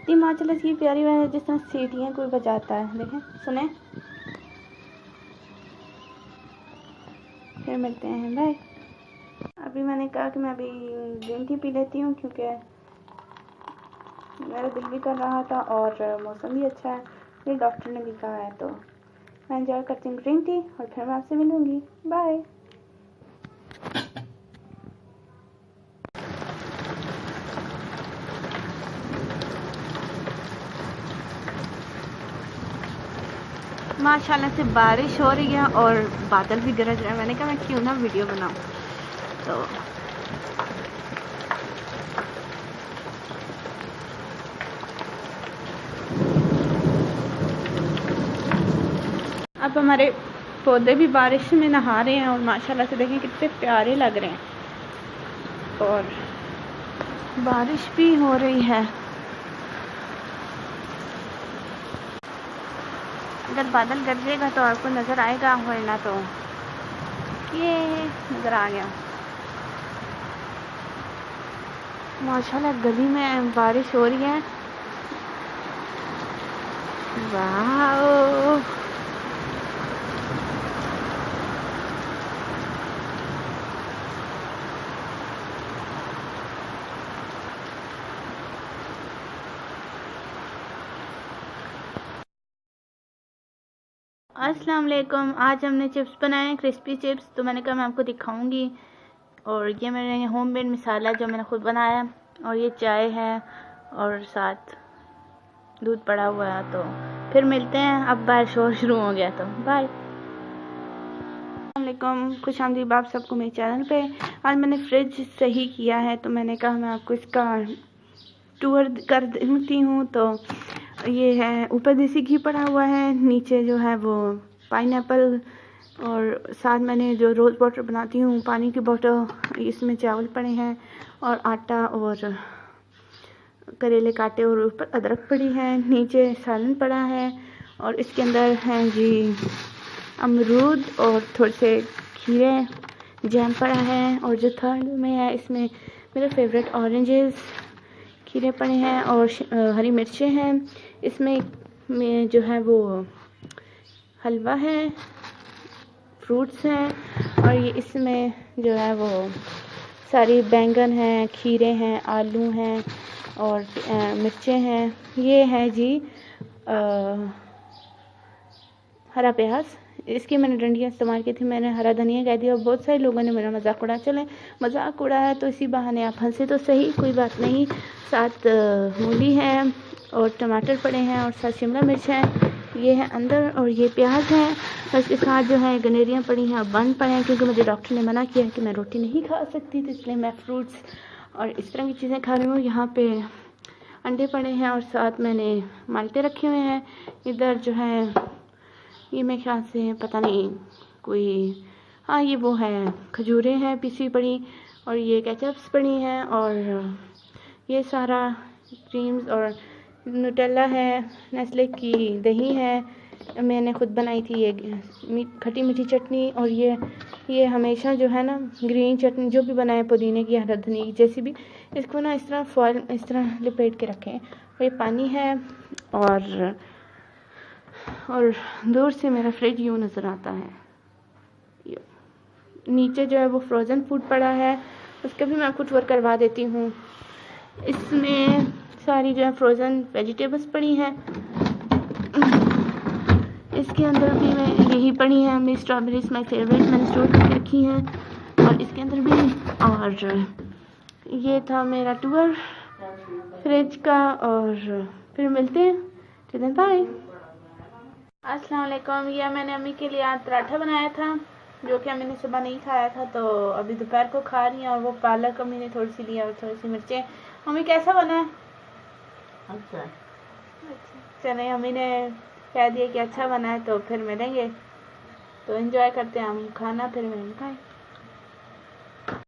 इतनी माशाल्लाह इसकी प्यारी है, जिस तरह सीटियाँ कोई बजाता है। देखें, सुने। फिर मिलते हैं, बाय। अभी मैंने कहा कि मैं अभी ग्रीन टी पी लेती हूँ, क्योंकि मेरा दिल भी कर रहा था और मौसम भी अच्छा है, ये डॉक्टर ने भी कहा है। तो मैं एंजॉय करती हूँ ग्रीन टी और फिर मैं आपसे मिलूँगी। बाय। माशाल्लाह से बारिश हो रही है और बादल भी गरज रहे हैं। मैंने कहा मैं क्यों ना वीडियो बनाऊँ। तो अब हमारे पौधे भी बारिश में नहा रहे हैं और माशाल्लाह से देखें कितने प्यारे लग रहे हैं। और बारिश भी हो रही है। अगर बादल गरजेगा तो आपको नज़र आएगा, वरना तो ये नज़र आ गया। माशाल्लाह गली में बारिश हो रही है। वाह, अस्सलाम वालेकुम। आज हमने चिप्स बनाए हैं, क्रिस्पी चिप्स। तो मैंने कहा मैं आपको दिखाऊंगी। और ये मेरे होममेड मसाला जो मैंने खुद बनाया, और ये चाय है और साथ दूध पड़ा हुआ है। तो फिर मिलते हैं। अब बारिश शोर शुरू हो गया, तो बाय। अस्सलाम वालेकुम, खुश आमदीद आप सबको मेरे चैनल पे। आज मैंने फ्रिज सही किया है, तो मैंने कहा मैं आपको इसका टूर कर देती हूँ। तो ये है, ऊपर देसी घी पड़ा हुआ है, नीचे जो है वो पाइनएप्पल, और साथ मैंने जो रोज़ वाटर बनाती हूँ पानी की बोतल, इसमें चावल पड़े हैं और आटा और करेले काटे, और ऊपर अदरक पड़ी है, नीचे सालन पड़ा है, और इसके अंदर हैं जी अमरूद और थोड़े से खीरे, जैम पड़ा है। और जो थर्ड में है, इसमें मेरे फेवरेट ऑरेंजेस, खीरे पड़े हैं और हरी मिर्चें हैं। इसमें में जो है वो हलवा है, फ्रूट्स हैं, और ये इसमें जो है वो सारी बैंगन हैं, खीरे हैं, आलू हैं और मिर्चें हैं। ये है जी हरा प्याज, इसकी मैंने डंडियाँ इस्तेमाल की थी, मैंने हरा धनिया कह दिया और बहुत सारे लोगों ने मेरा मजाक उड़ा। चले मजाक उड़ा है तो इसी बहाने आप हंसे तो सही, कोई बात नहीं। साथ मूली है और टमाटर पड़े हैं और साथ शिमला मिर्च है, ये है अंदर, और ये प्याज है। और इसके साथ जो है गनेरियाँ पड़ी हैं और बन पड़े हैं, क्योंकि मुझे डॉक्टर ने मना किया है कि मैं रोटी नहीं खा सकती, तो इसलिए मैं फ्रूट्स और इस तरह की चीज़ें खा रही हूँ। यहाँ पे अंडे पड़े हैं और साथ मैंने माल्टे रखे हुए हैं। इधर जो है ये मेरे ख्याल से पता नहीं कोई, हाँ ये वो है, खजूरें हैं पिसी पड़ी, और ये केचप्स पड़ी हैं, और ये सारा क्रीम्स और न्यूटेला है, नेस्ले की दही है, मैंने खुद बनाई थी ये खट्टी मीठी चटनी। और ये हमेशा जो है ना ग्रीन चटनी जो भी बनाए, पुदीने की, हरा धनिया की, जैसी भी, इसको ना इस तरह फॉइल इस तरह लपेट के रखें। और ये पानी है, और दूर से मेरा फ्रिज यूँ नज़र आता है। नीचे जो है वो फ्रोज़न फूड पड़ा है, उसका भी मैं आपको टूर करवा देती हूँ। इसमें सारी जो है फ्रोज़न वेजिटेबल्स पड़ी हैं, इसके अंदर भी मैं यही पड़ी हैं, मेरी स्ट्रॉबेरीज माई फेवरेट, मैंने स्टोर करके रखी हैं, और इसके अंदर भी। और ये था मेरा टूर फ्रिज का, और फिर मिलते हैं, चलें बाय। अस्सलाम वालेकुम। यह मैंने अम्मी के लिए आज पराठा बनाया था, जो कि अम्मी ने सुबह नहीं खाया था, तो अभी दोपहर को खा रही हैं। और वो पालक अम्मी ने थोड़ी सी लिया और थोड़ी सी मिर्चें। अम्मी कैसा बना है? अच्छा। चले, अम्मी ने कह दिया कि अच्छा बना है, तो फिर मिलेंगे, तो एंजॉय करते हैं हम खाना, फिर मिलेंगे।